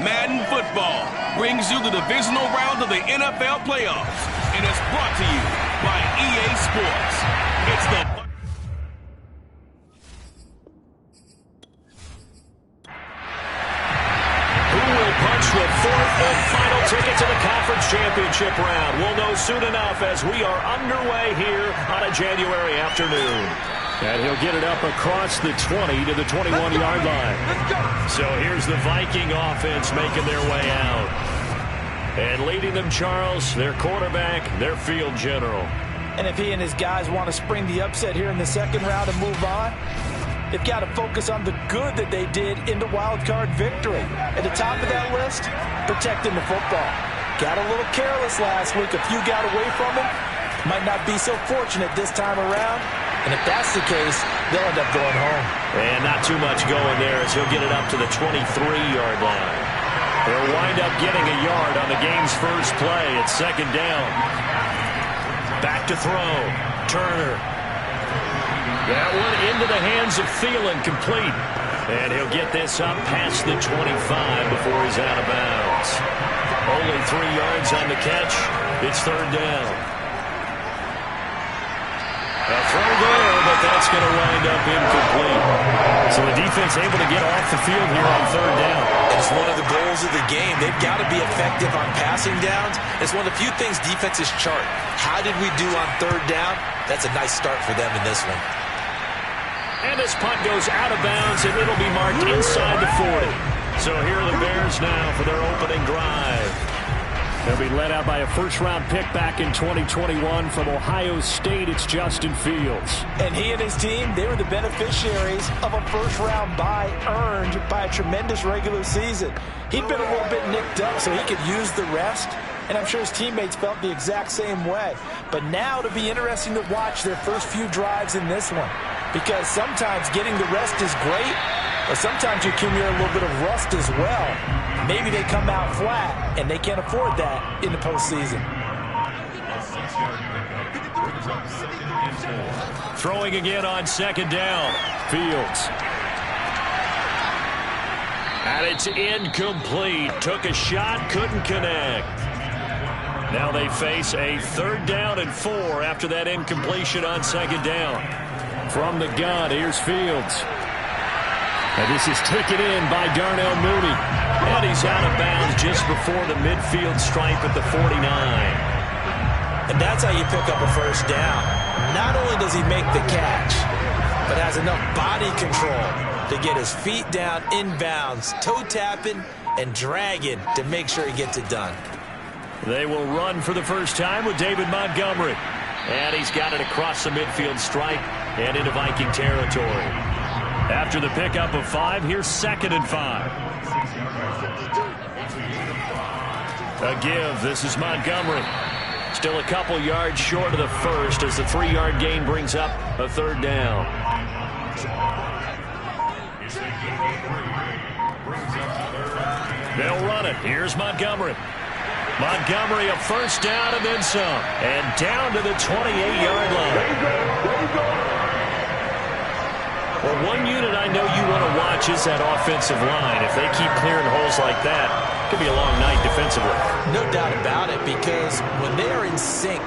Madden Football brings you the divisional round of the NFL playoffs, and it's brought to you by EA Sports. It's the Who will punch the fourth and final ticket to the conference championship round? We'll know soon enough as we are underway here on a January afternoon. And he'll get it up across the 20 to the 21-yard line. So here's the Viking offense making their way out. And leading them, Charles, their quarterback, their field general. And if he and his guys want to spring the upset here in the second round and move on, they've got to focus on the good that they did in the wild card victory. At the top of that list, protecting the football. Got a little careless last week. A few got away from him. Might not be so fortunate this time around. And if that's the case, they'll end up going home. And not too much going there as he'll get it up to the 23-yard line. They'll wind up getting a yard on the game's first play at second down. Back to throw. Turner. That one into the hands of Thielen, complete. And he'll get this up past the 25 before he's out of bounds. Only 3 yards on the catch. It's third down. A throw there, but that's going to wind up incomplete. So the defense able to get off the field here on third down. It's one of the goals of the game. They've got to be effective on passing downs. It's one of the few things defenses chart. How did we do on third down? That's a nice start for them in this one. And this punt goes out of bounds, and it'll be marked inside the 40. So here are the Bears now for their opening drive. They'll be led out by a first-round pick back in 2021 from Ohio State. It's Justin Fields. And he and his team, they were the beneficiaries of a first-round bye earned by a tremendous regular season. He'd been a little bit nicked up, so he could use the rest. And I'm sure his teammates felt the exact same way. But now it'll be interesting to watch their first few drives in this one. Because sometimes getting the rest is great, but sometimes you accumulate a little bit of rust as well. Maybe they come out flat, and they can't afford that in the postseason. Throwing again on second down. Fields. And it's incomplete. Took a shot, couldn't connect. Now they face a third down and 4 after that incompletion on second down. From the gun, here's Fields. And this is taken in by Darnell Mooney. And he's out of bounds just before the midfield stripe at the 49. And that's how you pick up a first down. Not only does he make the catch, but has enough body control to get his feet down inbounds, toe tapping and dragging to make sure he gets it done. They will run for the first time with David Montgomery. And he's got it across the midfield stripe and into Viking territory. After the pickup of 5, here's second and 5. A give. This is Montgomery. Still a couple yards short of the first as the 3-yard gain brings up a third down. They'll run it. Here's Montgomery. Montgomery a first down and then some. And down to the 28-yard line. Well, one unit I know you want to watch is that offensive line. If they keep clearing holes like that, it could be a long night defensively. No doubt about it, because when they are in sync,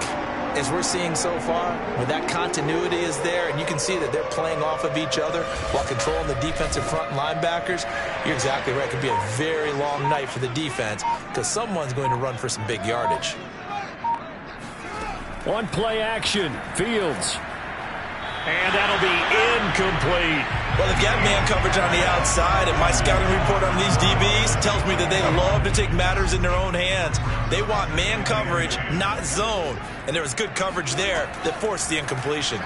as we're seeing so far, when that continuity is there and you can see that they're playing off of each other while controlling the defensive front linebackers, you're exactly right. It could be a very long night for the defense because someone's going to run for some big yardage. On play action, Fields. And that'll be incomplete. Well, they've got man coverage on the outside, and my scouting report on these DBs tells me that they love to take matters in their own hands. They want man coverage, not zone. And there was good coverage there that forced the incompletion.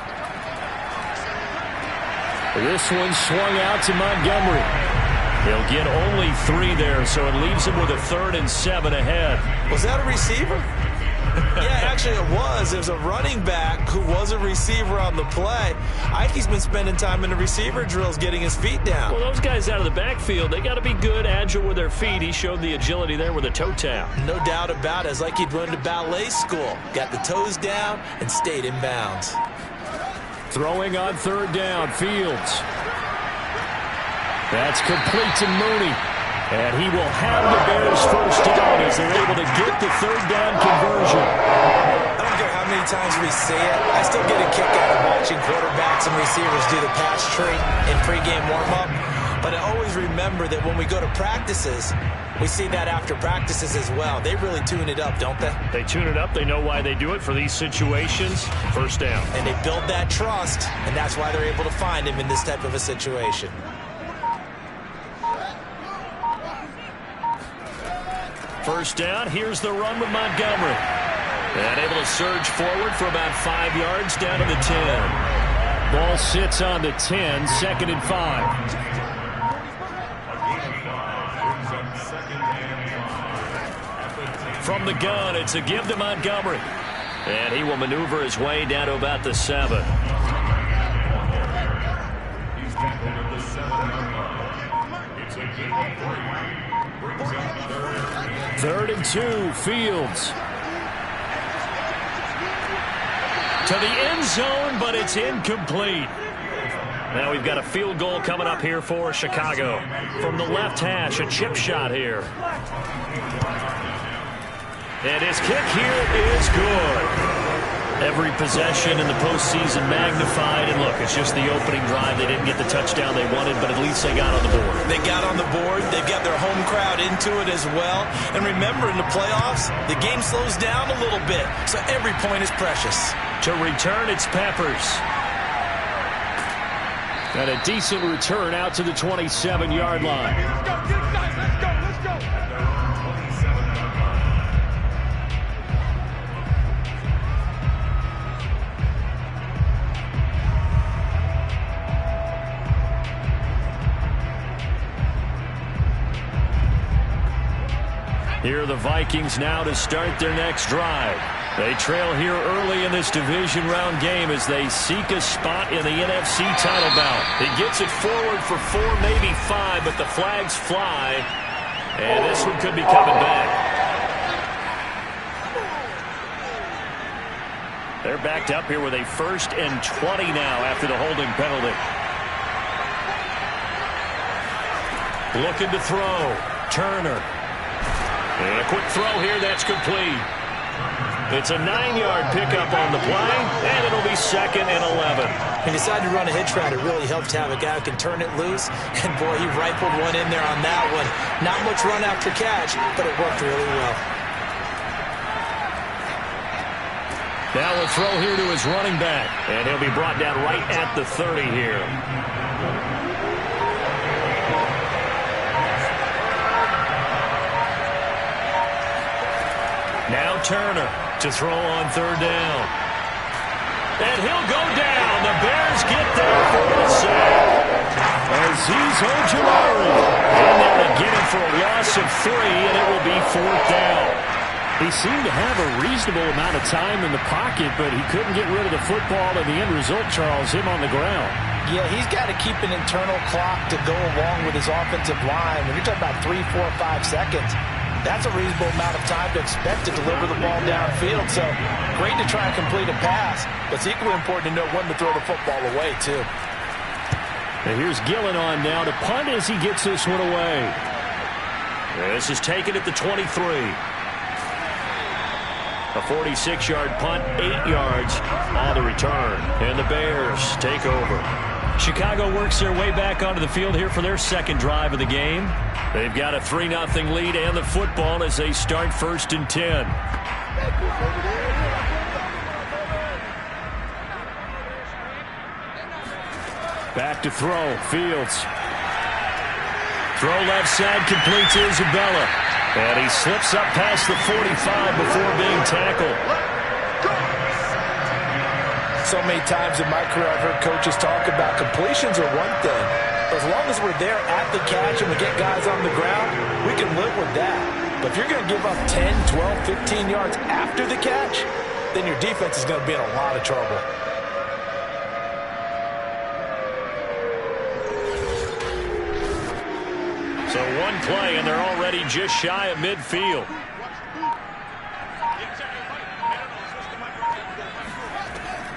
This one swung out to Montgomery. He'll get only 3 there, so it leaves him with a 3rd and 7 ahead. Was that a receiver? Yeah, actually it was. It was a running back who was a receiver on the play. Ike's been spending time in the receiver drills getting his feet down. Well, those guys out of the backfield, they got to be good, agile with their feet. He showed the agility there with a toe tap. No doubt about it. It's like he'd run to ballet school. Got the toes down and stayed in bounds. Throwing on third down, Fields. That's complete to Mooney. And he will have the Bears first down as they're able to get the third down conversion. I don't care how many times we see it. I still get a kick out of watching quarterbacks and receivers do the pass tree in pregame warm-up. But I always remember that when we go to practices, we see that after practices as well. They really tune it up, don't they? They tune it up. They know why they do it for these situations. First down. And they build that trust, and that's why they're able to find him in this type of a situation. First down, here's the run with Montgomery. And able to surge forward for about 5 yards down to the 10. Ball sits on the 10, 2nd and 5. From the gun, it's a give to Montgomery. And he will maneuver his way down to about the 7. He's tackled at the 7-yard line. It's a gain of 3. Brings up 3rd and 2, Fields. To the end zone, but it's incomplete. Now we've got a field goal coming up here for Chicago. From the left hash, a chip shot here. And his kick here is good. Every possession in the postseason magnified. And look, it's just the opening drive. They didn't get the touchdown they wanted, but at least they got on the board. They got on the board. They've got their home crowd into it as well. And remember, in the playoffs, the game slows down a little bit. So every point is precious. To return, it's Peppers. And a decent return out to the 27-yard line. Let's go, get inside. Let's go. Here are the Vikings now to start their next drive. They trail here early in this division round game as they seek a spot in the NFC title bout. He gets it forward for 4, maybe 5, but the flags fly. And this one could be coming back. They're backed up here with a 1st and 20 now after the holding penalty. Looking to throw. Turner. And a quick throw here, that's complete. It's a 9-yard pickup on the play, and it'll be 2nd and 11. He decided to run a hitch route. It really helped to have a guy who can turn it loose. And, boy, he rifled one in there on that one. Not much run after catch, but it worked really well. Now a throw here to his running back, and he'll be brought down right at the 30 here. Now Turner to throw on 3rd down. And he'll go down. The Bears get there for the sack. Azeez Ojulari. And they're going to get him for a loss of 3, and it will be 4th down. He seemed to have a reasonable amount of time in the pocket, but he couldn't get rid of the football, and the end result, Charles, him on the ground. Yeah, he's got to keep an internal clock to go along with his offensive line. When you're talking about 3, 4, 5 seconds, that's a reasonable amount of time to expect to deliver the ball downfield. So great to try and complete a pass, but it's equally important to know when to throw the football away, too. And here's Gillen on now to punt as he gets this one away. This is taken at the 23. A 46-yard punt, 8 yards on the return. And the Bears take over. Chicago works their way back onto the field here for their 2nd drive of the game. They've got a 3-0 lead and the football as they start 1st and 10. Back to throw. Fields. Throw left side, completes Isabella. And he slips up past the 45 before being tackled. So many times in my career I've heard coaches talk about completions are one thing. As long as we're there at the catch and we get guys on the ground, we can live with that. But if you're going to give up 10, 12, 15 yards after the catch, then your defense is going to be in a lot of trouble. So one play, and they're already just shy of midfield.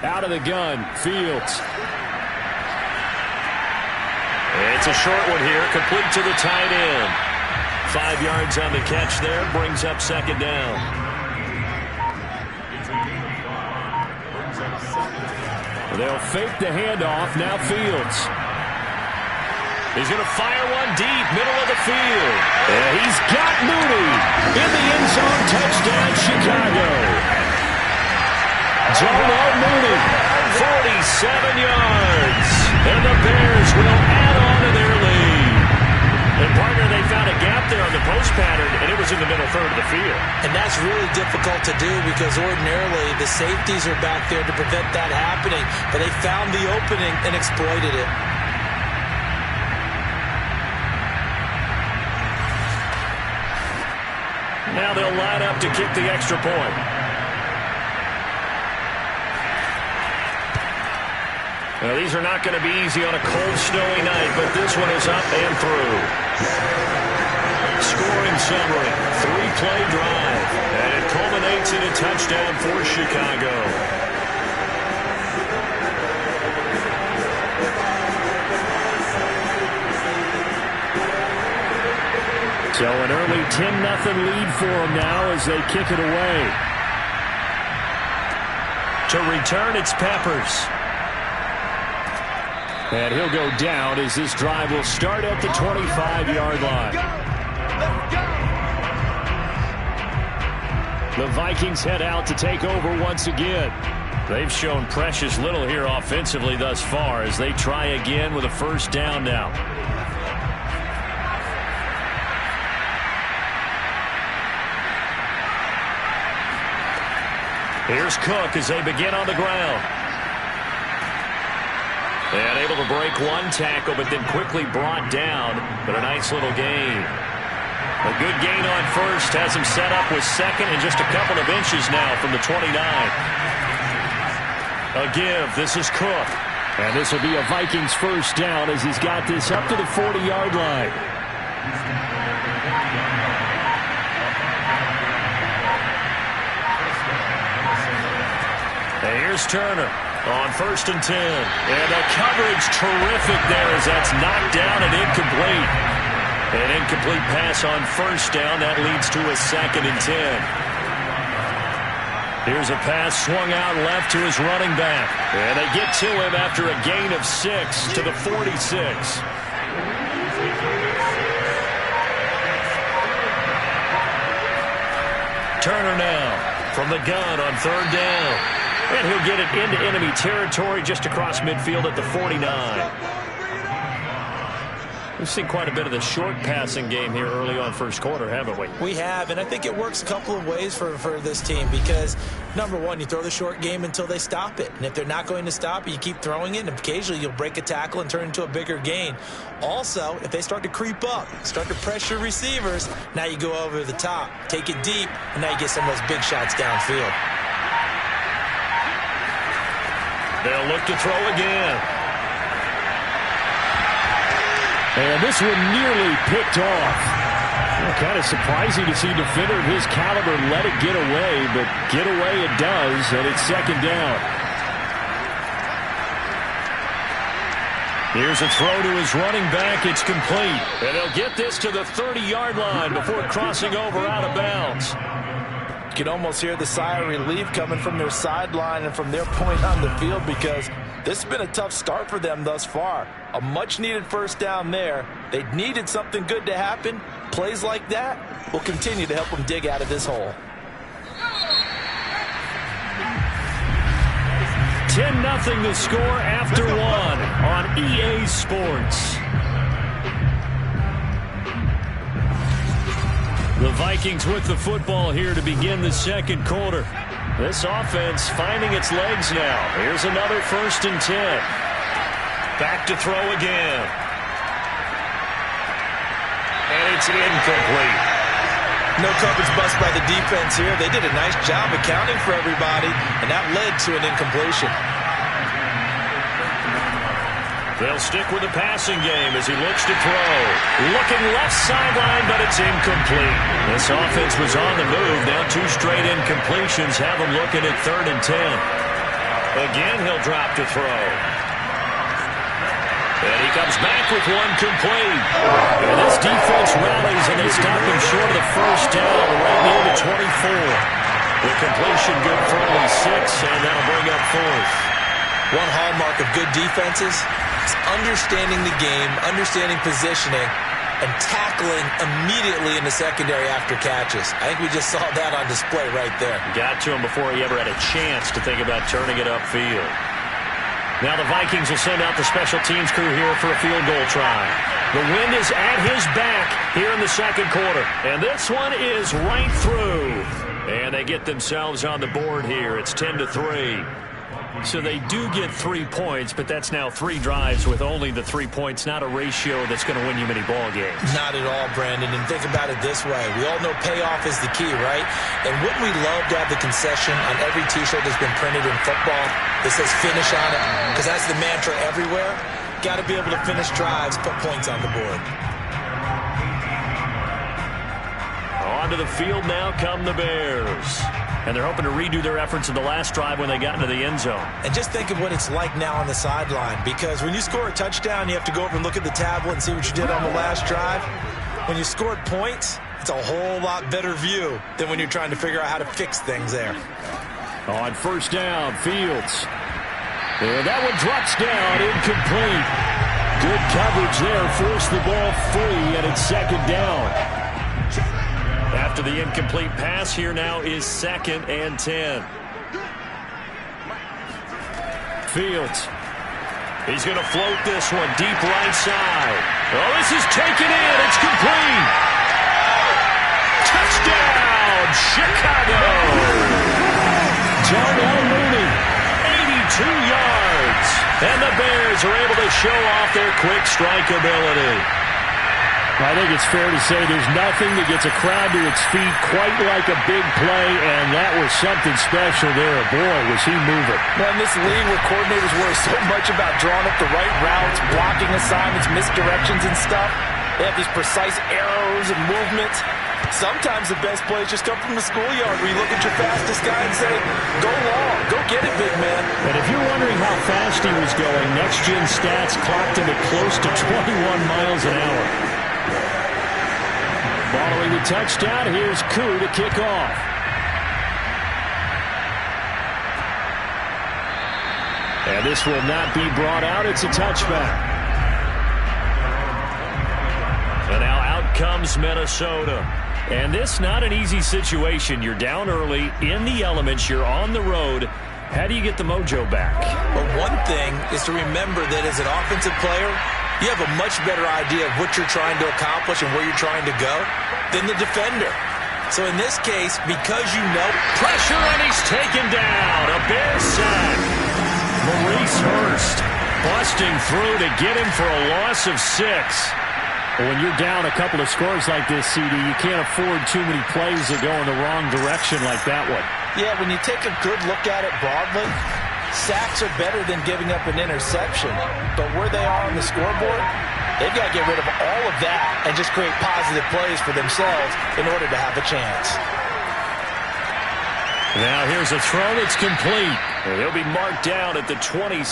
Out of the gun, Fields. It's a short one here, complete to the tight end. 5 yards on the catch there. Brings up second down. They'll fake the handoff. Now Fields. He's going to fire one deep, middle of the field. And he's got Mooney in the end zone. Touchdown, Chicago. Darnell Mooney, 47 yards. And the Bears will add on to their lead. And, partner, they found a gap there on the post pattern, and it was in the middle third of the field. And that's really difficult to do because ordinarily the safeties are back there to prevent that happening. But they found the opening and exploited it. Now they'll line up to kick the extra point. Well, these are not going to be easy on a cold, snowy night, but this one is up and through. Scoring summary, 3-play drive, and it culminates in a touchdown for Chicago. So an early 10-0 lead for them now as they kick it away. To return, it's Peppers. And he'll go down as this drive will start at the 25-yard line. The Vikings head out to take over once again. They've shown precious little here offensively thus far as they try again with a first down now. Here's Cook as they begin on the ground. And able to break one tackle, but then quickly brought down. But a nice little gain. A good gain on first. Has him set up with second and just a couple of inches now from the 29. A give. This is Cook. And this will be a Vikings first down as he's got this up to the 40-yard line. And here's Turner on 1st and 10. And the coverage terrific there as that's knocked down and incomplete. An incomplete pass on first down. That leads to a 2nd and 10. Here's a pass swung out left to his running back. And they get to him after a gain of 6 to the 46. Turner now from the gun on 3rd down. And he'll get it into enemy territory just across midfield at the 49. We've seen quite a bit of the short passing game here early on first quarter, haven't we? We have, and I think it works a couple of ways for this team because, number one, you throw the short game until they stop it. And if they're not going to stop it, you keep throwing it, and occasionally you'll break a tackle and turn into a bigger gain. Also, if they start to creep up, start to pressure receivers, now you go over the top, take it deep, and now you get some of those big shots downfield. They'll look to throw again. And this one nearly picked off. Well, kind of surprising to see a defender of his caliber let it get away, but get away it does, and it's 2nd down. Here's a throw to his running back. It's complete. And they'll get this to the 30-yard line before crossing over out of bounds. You can almost hear the sigh of relief coming from their sideline and from their point on the field because this has been a tough start for them thus far. A much-needed first down there. They needed something good to happen. Plays like that will continue to help them dig out of this hole. 10-0 the score after 1 on EA Sports. The Vikings with the football here to begin the second quarter. This offense finding its legs now. Here's another 1st and 10. Back to throw again. And it's incomplete. No coverage bust by the defense here. They did a nice job accounting for everybody, and that led to an incompletion. They'll stick with the passing game as he looks to throw. Looking left sideline, but it's incomplete. This offense was on the move. Now 2 straight incompletions have them looking at 3rd and 10. Again, he'll drop to throw. And he comes back with one complete. And this defense rallies, and they stop him short of the first down right near the 24. The completion good for only 6, and that'll bring up 4th. One hallmark of good defenses is understanding the game, understanding positioning, and tackling immediately in the secondary after catches. I think we just saw that on display right there. Got to him before he ever had a chance to think about turning it upfield. Now the Vikings will send out the special teams crew here for a field goal try. The wind is at his back here in the second quarter. And this one is right through. And they get themselves on the board here. It's 10-3. So they do get 3 points, but that's now 3 drives with only the 3 points, not a ratio that's going to win you many ball games. Not at all, Brandon. And think about it this way. We all know payoff is the key, right? And wouldn't we love to have the concession on every T-shirt that's been printed in football that says finish on it? Because that's the mantra everywhere. Got to be able to finish drives, put points on the board. Onto the field now come the Bears. And they're hoping to redo their efforts in the last drive when they got into the end zone. And just think of what it's like now on the sideline. Because when you score a touchdown, you have to go over and look at the tablet and see what you did on the last drive. When you scored points, it's a whole lot better view than when you're trying to figure out how to fix things there. On first down, Fields. And that one drops down, incomplete. Good coverage there, forced the ball free, and it's second down. After the incomplete pass, here now is 2nd and 10. Fields. He's going to float this one deep right side. Oh, this is taken in. It's complete. Touchdown, Chicago. Darnell Mooney. 82 yards. And the Bears are able to show off their quick strike ability. I think it's fair to say there's nothing that gets a crowd to its feet quite like a big play, and that was something special there. Boy, was he moving. Well, in this league where coordinators worry so much about drawing up the right routes, blocking assignments, misdirections and stuff, they have these precise arrows and movements. Sometimes the best plays just come from the schoolyard where you look at your fastest guy and say, go long, go get it, big man. And if you're wondering how fast he was going, next-gen stats clocked him at close to 21 miles an hour. Following the touchdown, here's Koo to kick off. And this will not be brought out. It's a touchback. And now out comes Minnesota. And this not an easy situation. You're down early, in the elements, you're on the road. How do you get the mojo back? Well, one thing is to remember that as an offensive player, you have a much better idea of what you're trying to accomplish and where you're trying to go than the defender. So in this case, because you know... Pressure, and he's taken down. A Bear sack. Maurice Hurst busting through to get him for a loss of 6. When you're down a couple of scores like this, CD, you can't afford too many plays that go in the wrong direction like that one. Yeah, when you take a good look at it broadly, sacks are better than giving up an interception. But where they are on the scoreboard, they've got to get rid of all of that and just create positive plays for themselves in order to have a chance. Now here's a throw that's complete. He'll be marked down at the 26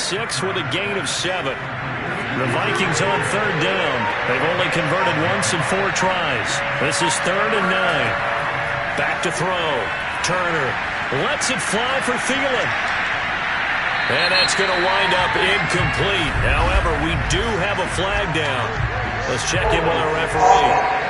with a gain of 7. The Vikings on third down. They've only converted once in 4 tries. This is 3rd and 9. Back to throw. Turner lets it fly for Thielen. And that's going to wind up incomplete. However, we do have a flag down. Let's check in with our referee.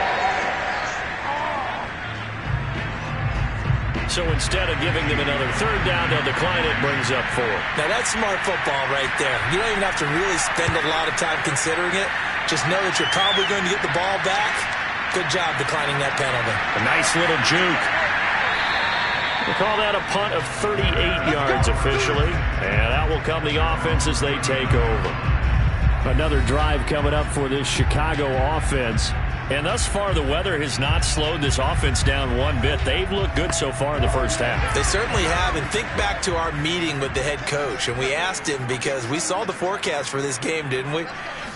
So instead of giving them another third down, they'll decline it, brings up 4. Now that's smart football right there. You don't even have to really spend a lot of time considering it. Just know that you're probably going to get the ball back. Good job declining that penalty. A nice little juke. We'll call that a punt of 38 yards officially. And out will come the offense as they take over. Another drive coming up for this Chicago offense. And thus far, the weather has not slowed this offense down one bit. They've looked good so far in the first half. They certainly have. And think back to our meeting with the head coach. And we asked him because we saw the forecast for this game, didn't we?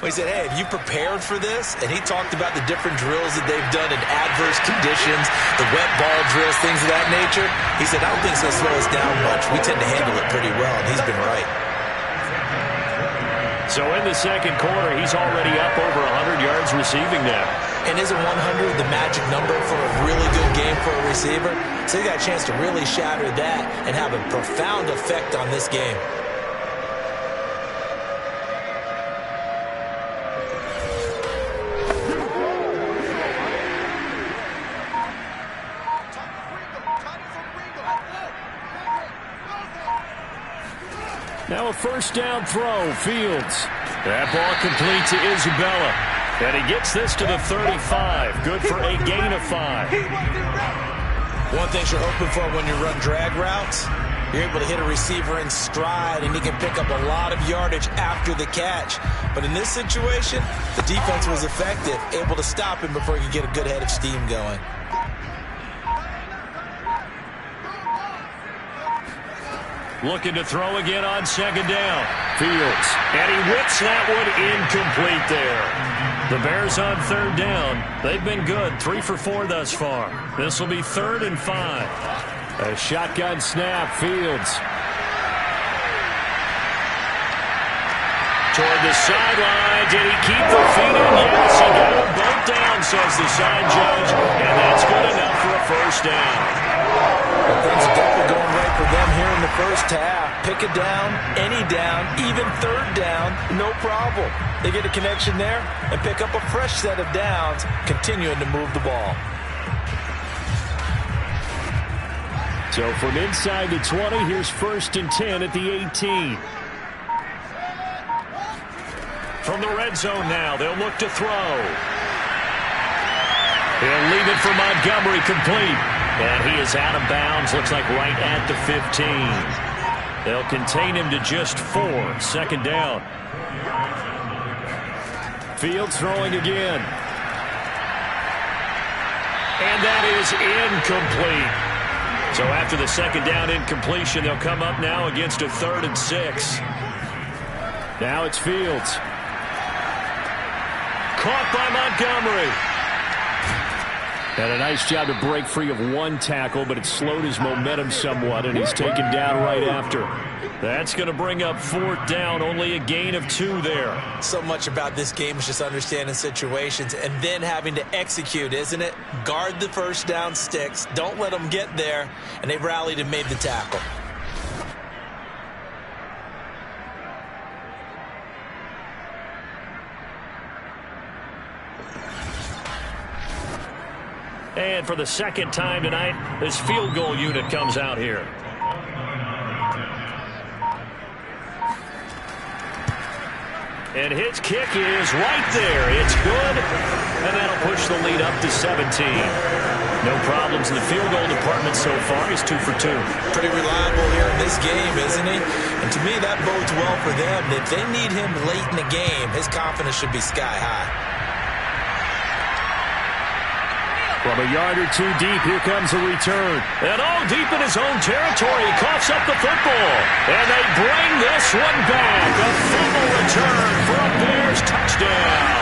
We said, hey, have you prepared for this? And he talked about the different drills that they've done in adverse conditions, the wet ball drills, things of that nature. He said, I don't think it's going to slow us down much. We tend to handle it pretty well, and he's been right. So in the second quarter, he's already up over 100 yards receiving now. And isn't 100 the magic number for a really good game for a receiver? So he got a chance to really shatter that and have a profound effect on this game. Now a first down throw, Fields. That ball complete to Isabella. And he gets this to the 35. Good for a gain of 5. One thing you're hoping for when you run drag routes, you're able to hit a receiver in stride, and he can pick up a lot of yardage after the catch. But in this situation, the defense was effective, able to stop him before he could get a good head of steam going. Looking to throw again on second down. Fields. And he whips that one incomplete there. The Bears on third down. They've been good. 3 for 4 thus far. This will be 3rd and 5. A shotgun snap. Fields. Toward the sideline. Did he keep the feet in? Yes, he got them both down, says the side judge. And that's good enough for a first down. Things are definitely going right for them here in the first half. Pick a down, any down, even third down, no problem. They get a connection there and pick up a fresh set of downs, continuing to move the ball. So from inside the 20, here's 1st and 10 at the 18. From the red zone now, they'll look to throw. He'll leave it for Montgomery, complete. And he is out of bounds, looks like right at the 15. They'll contain him to just 4. 2nd down. Fields throwing again. And that is incomplete. So after the 2nd down incompletion, they'll come up now against a 3rd and 6. Now it's Fields. Caught by Montgomery. And a nice job to break free of one tackle, but it slowed his momentum somewhat, and he's taken down right after. That's going to bring up 4th down, only a gain of 2 there. So much about this game is just understanding situations and then having to execute, isn't it? Guard the first down sticks, don't let them get there, and they rallied and made the tackle. And for the 2nd time tonight, this field goal unit comes out here. And his kick is right there. It's good. And that'll push the lead up to 17. No problems in the field goal department so far. He's 2 for 2. Pretty reliable here in this game, isn't he? And to me, that bodes well for them. If they need him late in the game, his confidence should be sky high. From a yard or 2 deep, here comes a return. And all deep in his own territory, he coughs up the football. And they bring this one back. A fumble return for a Bears touchdown.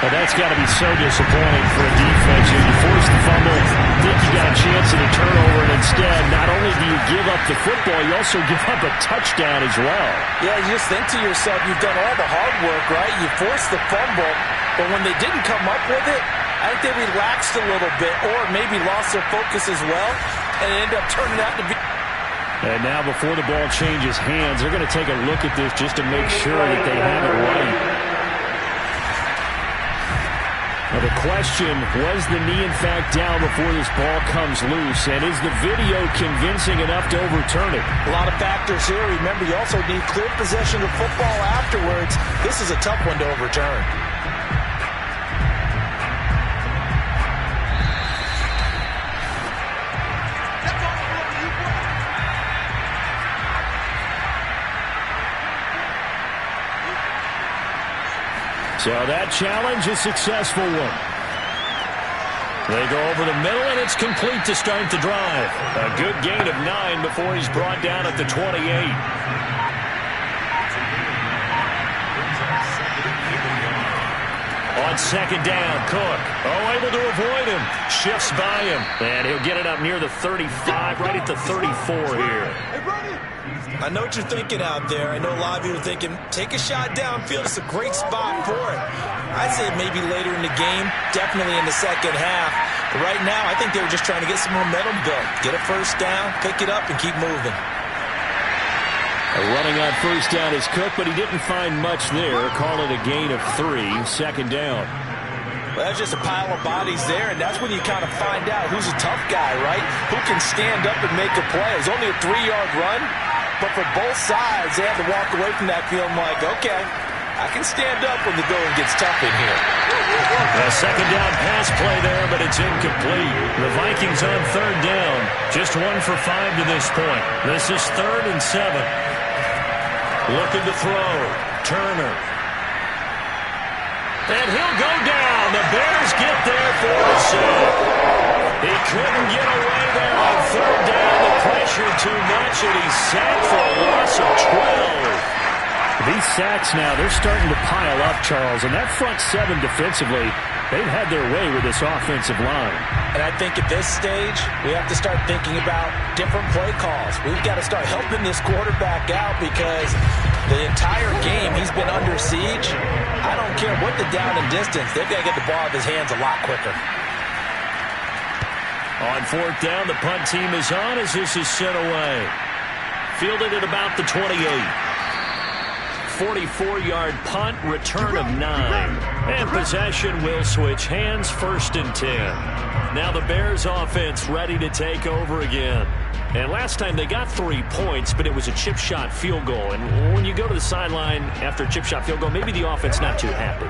Well, that's got to be so disappointing for a defense. You force the fumble, think you got a chance at a turnover, and instead, not only do you give up the football, you also give up a touchdown as well. Yeah, you just think to yourself, you've done all the hard work, right? You forced the fumble, but when they didn't come up with it, I think they relaxed a little bit or maybe lost their focus as well, and it ended up turning out to be. And now before the ball changes hands, they're going to take a look at this just to make sure that they have it right. Now the question, was the knee in fact down before this ball comes loose? And is the video convincing enough to overturn it? A lot of factors here. Remember, you also need clear possession of football afterwards. This is a tough one to overturn. So that challenge, a successful one. They go over the middle, and it's complete to start the drive. A good gain of 9 before he's brought down at the 28. On On second down, Cook. Able to avoid him. Shifts by him. And he'll get it up near the 35, right at the 34 here. I know what you're thinking out there. I know a lot of you are thinking, take a shot downfield. It's a great spot for it. I'd say maybe later in the game, definitely in the second half. But right now, I think they were just trying to get some momentum built. Get a first down, pick it up, and keep moving. Running on first down is Cook, but he didn't find much there. Call it a gain of 3, second down. Well, that's just a pile of bodies there, and that's when you kind of find out who's a tough guy, right? Who can stand up and make a play. It was only a 3-yard run, but for both sides, they had to walk away from that feeling like, okay, I can stand up when the going gets tough in here. A second down pass play there, but it's incomplete. The Vikings on third down. Just 1 for 5 to this point. This is 3rd and 7. Looking to throw. Turner. And he'll go down. The Bears get there for a sack. He couldn't get away there on third down. The pressure too much, and he's sacked for a loss of 12. These sacks now, they're starting to pile up, Charles. And that front 7 defensively, they've had their way with this offensive line. And I think at this stage, we have to start thinking about different play calls. We've got to start helping this quarterback out because the entire game he's been under siege. I don't care what the down and distance. They've got to get the ball out of his hands a lot quicker. On fourth down, the punt team is on as this is sent away. Fielded at about the 28. 44-yard punt, return of 9. And possession will switch hands, 1st and 10. Now the Bears offense ready to take over again. And last time they got 3 points, but it was a chip shot field goal. And when you go to the sideline after a chip shot field goal, maybe the offense not too happy.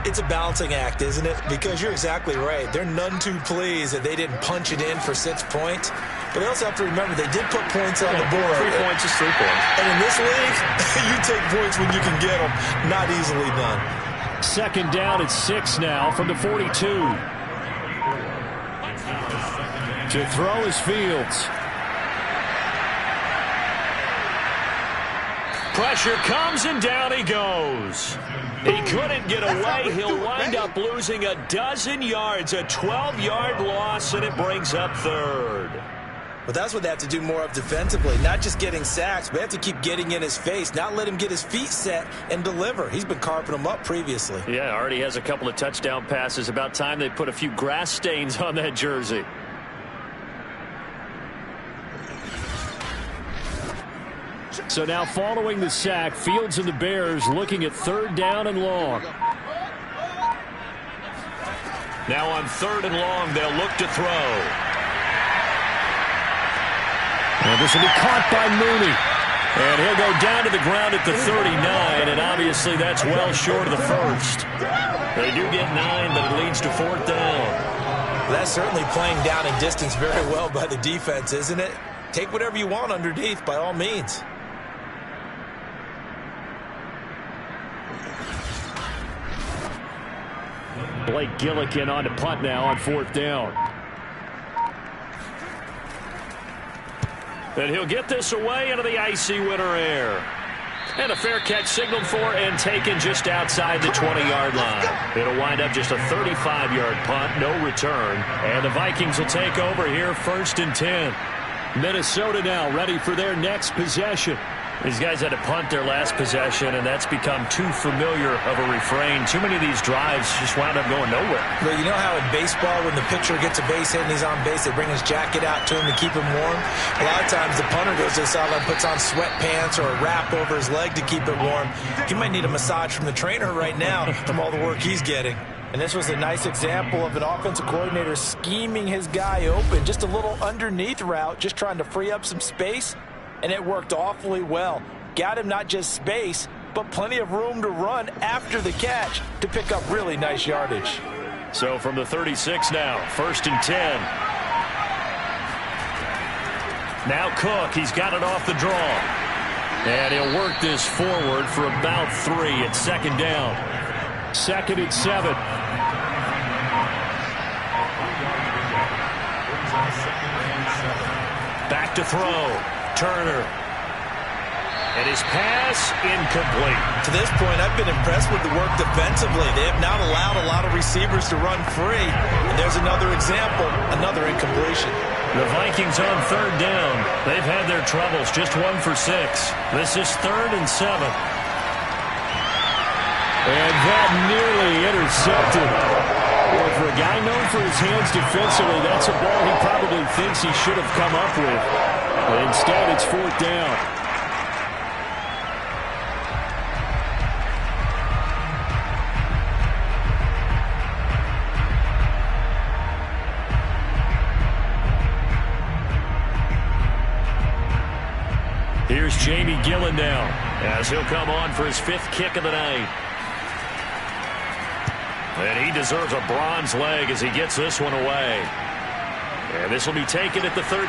It's a balancing act, isn't it? Because you're exactly right. They're none too pleased that they didn't punch it in for 6 points. But they also have to remember they did put points on the board. 3 points is 3 points. And in this league, you take points when you can get them. Not easily done. Second down at 6 now from the 42. To throw is Fields. Pressure comes and down he goes. He couldn't get away. He'll wind up losing a dozen yards, a 12-yard loss, and it brings up 3rd. But that's what they have to do more of defensively, not just getting sacks, but they have to keep getting in his face, not let him get his feet set and deliver. He's been carving them up previously. Yeah, already has a couple of touchdown passes. About time they put a few grass stains on that jersey. So now following the sack, Fields and the Bears looking at 3rd down and long. Now on 3rd and long, they'll look to throw. And this will be caught by Mooney. And he'll go down to the ground at the 39, and obviously that's well short of the 1st. They do get 9, but it leads to 4th down. Well, that's certainly playing down in distance very well by the defense, isn't it? Take whatever you want underneath, by all means. Blake Gillikin on to punt now on 4th down. And he'll get this away into the icy winter air. And a fair catch signaled for and taken just outside the 20-yard line. It'll wind up just a 35-yard punt, no return. And the Vikings will take over here 1st and 10. Minnesota now ready for their next possession. These guys had to punt their last possession, and that's become too familiar of a refrain. Too many of these drives just wound up going nowhere. But you know how in baseball, when the pitcher gets a base hit and he's on base, they bring his jacket out to him to keep him warm? A lot of times the punter goes to the sideline, puts on sweatpants or a wrap over his leg to keep it warm. He might need a massage from the trainer right now from all the work he's getting. And this was a nice example of an offensive coordinator scheming his guy open. Just a little underneath route, just trying to free up some space. And it worked awfully well. Got him not just space, but plenty of room to run after the catch to pick up really nice yardage. So from the 36 now, 1st and 10. Now Cook, he's got it off the draw. And he'll work this forward for about 3 at 2nd down. 2nd and 7. Back to throw. Turner. And his pass incomplete. To this point, I've been impressed with the work defensively. They have not allowed a lot of receivers to run free. And there's another example, another incompletion. The Vikings on third down. They've had their troubles, just 1 for 6. This is 3rd and 7. And that nearly intercepted. Well, for a guy known for his hands defensively, that's a ball he probably thinks he should have come up with. But instead, it's 4th down. Here's Jamie Gillen now as he'll come on for his 5th kick of the night. And he deserves a bronze leg as he gets this one away. And this will be taken at the 13.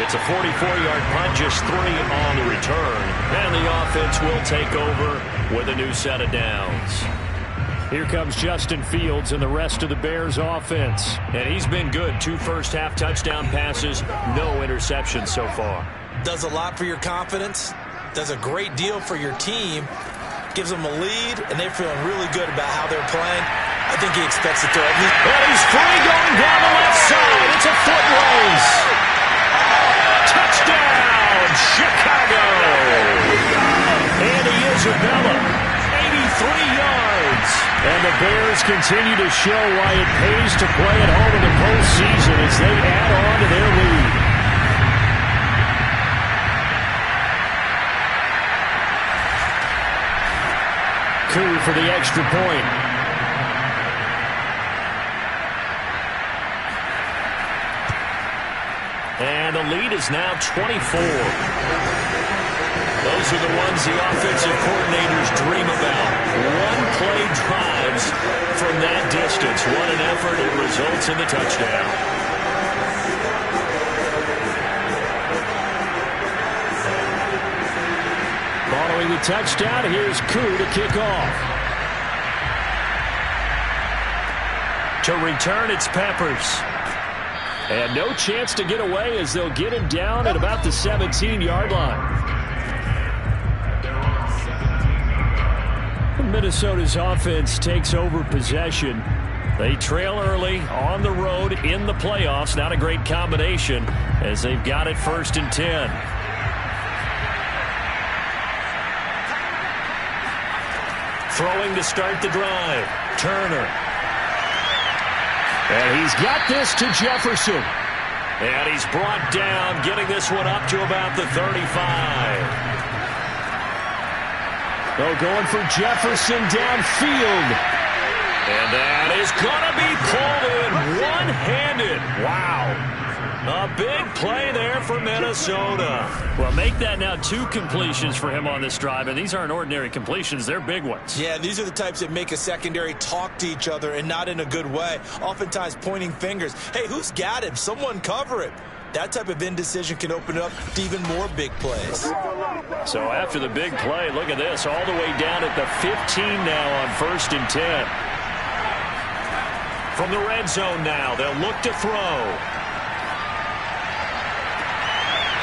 It's a 44-yard punt, just 3 on the return. And the offense will take over with a new set of downs. Here comes Justin Fields and the rest of the Bears offense. And he's been good. 2 first-half touchdown passes, no interceptions so far. Does a lot for your confidence. Does a great deal for your team. Gives them a lead, and they're feeling really good about how they're playing. I think he expects to throw at least. And he's free going down the left side. It's a foot race. Touchdown, Chicago. Andy Isabella, 83 yards. And the Bears continue to show why it pays to play at home in the postseason as they add on to their lead. Koo for the extra point. And the lead is now 24. Those are the ones the offensive coordinators dream about. One-play drives from that distance. What an effort. It results in the touchdown. Following the touchdown, here's Koo to kick off. To return, it's Peppers. And no chance to get away as they'll get him down at about the 17-yard line. Minnesota's offense takes over possession. They trail early on the road in the playoffs. Not a great combination as they've got it 1st and 10. Throwing to start the drive. Turner. And he's got this to Jefferson. And he's brought down, getting this one up to about the 35. Oh, going for Jefferson downfield. And that is going to be pulled in one-handed. Wow. A big play there for Minnesota. Well, make that now 2 completions for him on this drive, and these aren't ordinary completions. They're big ones. Yeah, these are the types that make a secondary talk to each other and not in a good way. Oftentimes pointing fingers. Hey, who's got him? Someone cover it. That type of indecision can open up to even more big plays. So after the big play, look at this, all the way down at the 15 now on 1st and 10. From the red zone now, they'll look to throw.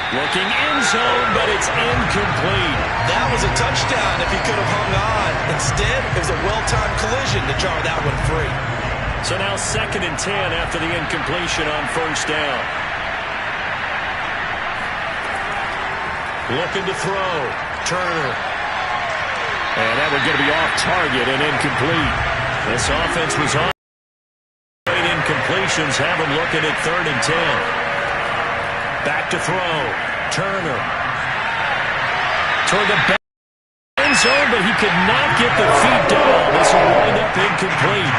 Looking in zone, but it's incomplete. That was a touchdown if he could have hung on. Instead, it was a well-timed collision to jar that one free. So now 2nd and 10 after the incompletion on 1st down. Looking to throw. Turner. And that one going to be off target and incomplete. This offense was on. Great incompletions have them looking at 3rd and 10. Back to throw. Turner. Toward the back end zone, but he could not get the feet down. This will wind up incomplete.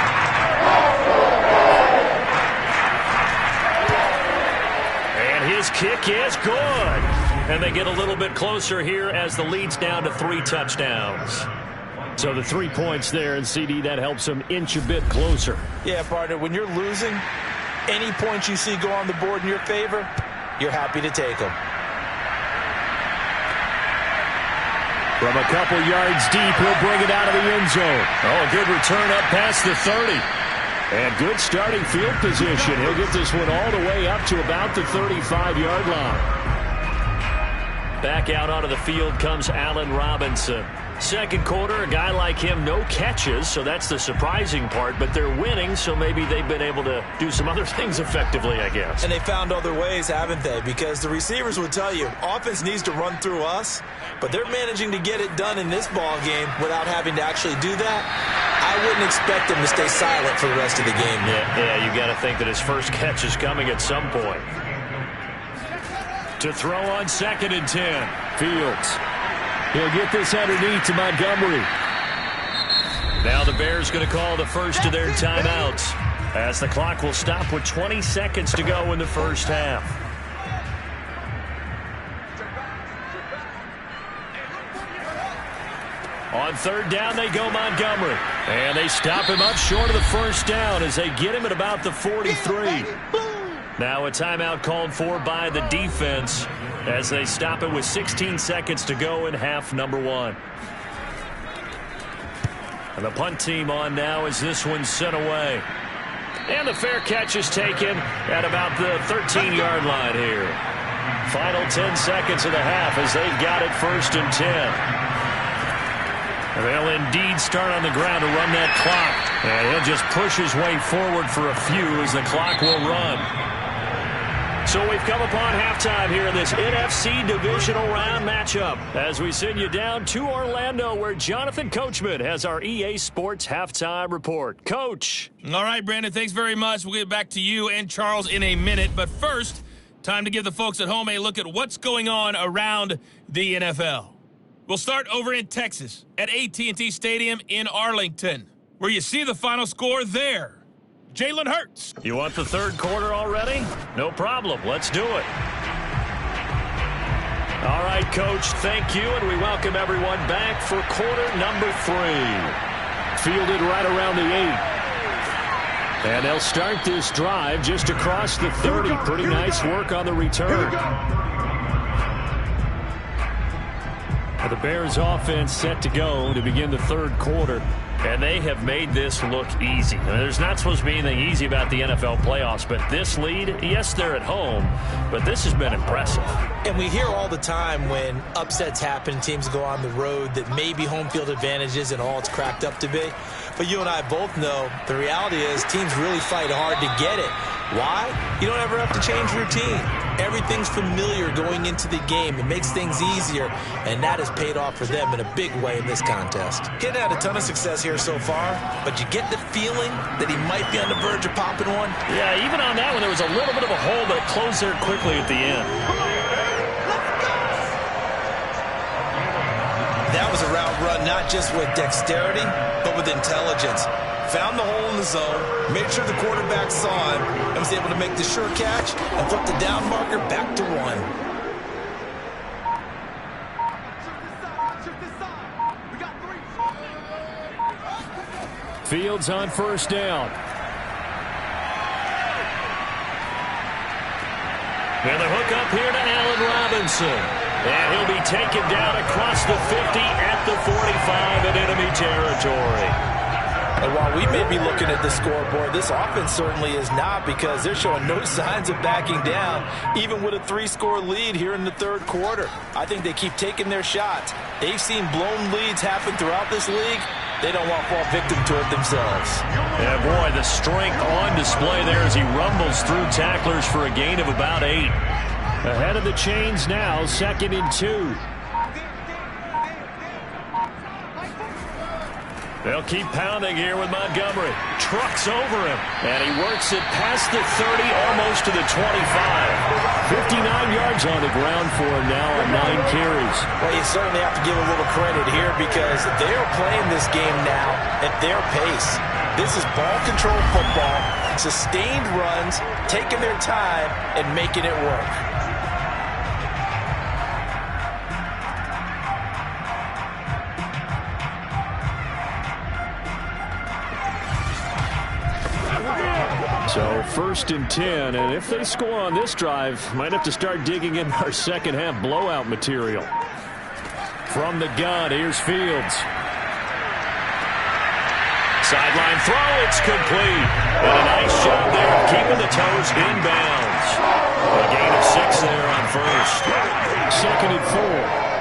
And his kick is good. And they get a little bit closer here as the lead's down to 3 touchdowns. So the 3 points there, and CD, that helps them inch a bit closer. Yeah, partner, when you're losing, any points you see go on the board in your favor, you're happy to take them. From a couple yards deep, he'll bring it out of the end zone. Oh, a good return up past the 30. And good starting field position. He'll get this one all the way up to about the 35-yard line. Back out onto the field comes Allen Robinson. Second quarter, a guy like him, no catches, so that's the surprising part. But they're winning, so maybe they've been able to do some other things effectively, I guess. And they found other ways, haven't they? Because the receivers will tell you, offense needs to run through us, but they're managing to get it done in this ball game without having to actually do that. I wouldn't expect them to stay silent for the rest of the game. Yeah, you got to think that his first catch is coming at some point. To throw on 2nd and 10. Fields. He'll get this underneath to Montgomery. Now the Bears going to call the first of their timeouts, as the clock will stop with 20 seconds to go in the first half. On 3rd down, they go Montgomery. And they stop him up short of the first down as they get him at about the 43. Now a timeout called for by the defense as they stop it with 16 seconds to go in half number 1. And the punt team on now as this one's sent away. And the fair catch is taken at about the 13-yard line here. Final 10 seconds of the half as they've got it 1st and 10. They'll indeed start on the ground to run that clock. And he'll just push his way forward for a few as the clock will run. So we've come upon halftime here in this NFC Divisional Round matchup as we send you down to Orlando where Jonathan Coachman has our EA Sports Halftime Report. Coach. All right, Brandon, thanks very much. We'll get back to you and Charles in a minute. But first, time to give the folks at home a look at what's going on around the NFL. We'll start over in Texas at AT&T Stadium in Arlington, where you see the final score there. Jalen Hurts. You want the 3rd quarter already? No problem. Let's do it. All right, Coach, thank you, and we welcome everyone back for quarter number 3. Fielded right around the 8. And they'll start this drive just across the 30. Pretty nice work on the return. The Bears offense set to go to begin the 3rd quarter. And they have made this look easy. There's not supposed to be anything easy about the NFL playoffs, but this lead, yes, they're at home, but this has been impressive. And we hear all the time when upsets happen, teams go on the road, that maybe home field advantage isn't all it's cracked up to be. But you and I both know the reality is teams really fight hard to get it. Why? You don't ever have to change routine. Everything's familiar going into the game. It makes things easier, and that has paid off for them in a big way in this contest. Kid had a ton of success here so far, but you get the feeling that he might be on the verge of popping one. Yeah, even on that one, there was a little bit of a hole, but it closed there quickly at the end. That was a route run not just with dexterity, but with intelligence. Found the hole in the zone, made sure the quarterback saw him, and was able to make the sure catch and flip the down marker back to 1. Fields on 1st down. And the hook up here to Allen Robinson. And he'll be taken down across the 50 at the 45 in enemy territory. And while we may be looking at the scoreboard, this offense certainly is not, because they're showing no signs of backing down, even with a 3-score lead here in the 3rd quarter. I think they keep taking their shots. They've seen blown leads happen throughout this league. They don't want to fall victim to it themselves. Yeah, boy, the strength on display there as he rumbles through tacklers for a gain of about 8. Ahead of the chains now, 2nd and 2. They'll keep pounding here with Montgomery. Trucks over him. And he works it past the 30, almost to the 25. 59 yards on the ground for him now on 9 carries. Well, you certainly have to give a little credit here, because they're playing this game now at their pace. This is ball control football, sustained runs, taking their time, and making it work. So 1st and 10, and if they score on this drive, might have to start digging in our second half blowout material. From the gun, here's Fields. Sideline throw, it's complete. And a nice job there of keeping the toes inbounds. A gain of 6 there on first. 2nd and 4.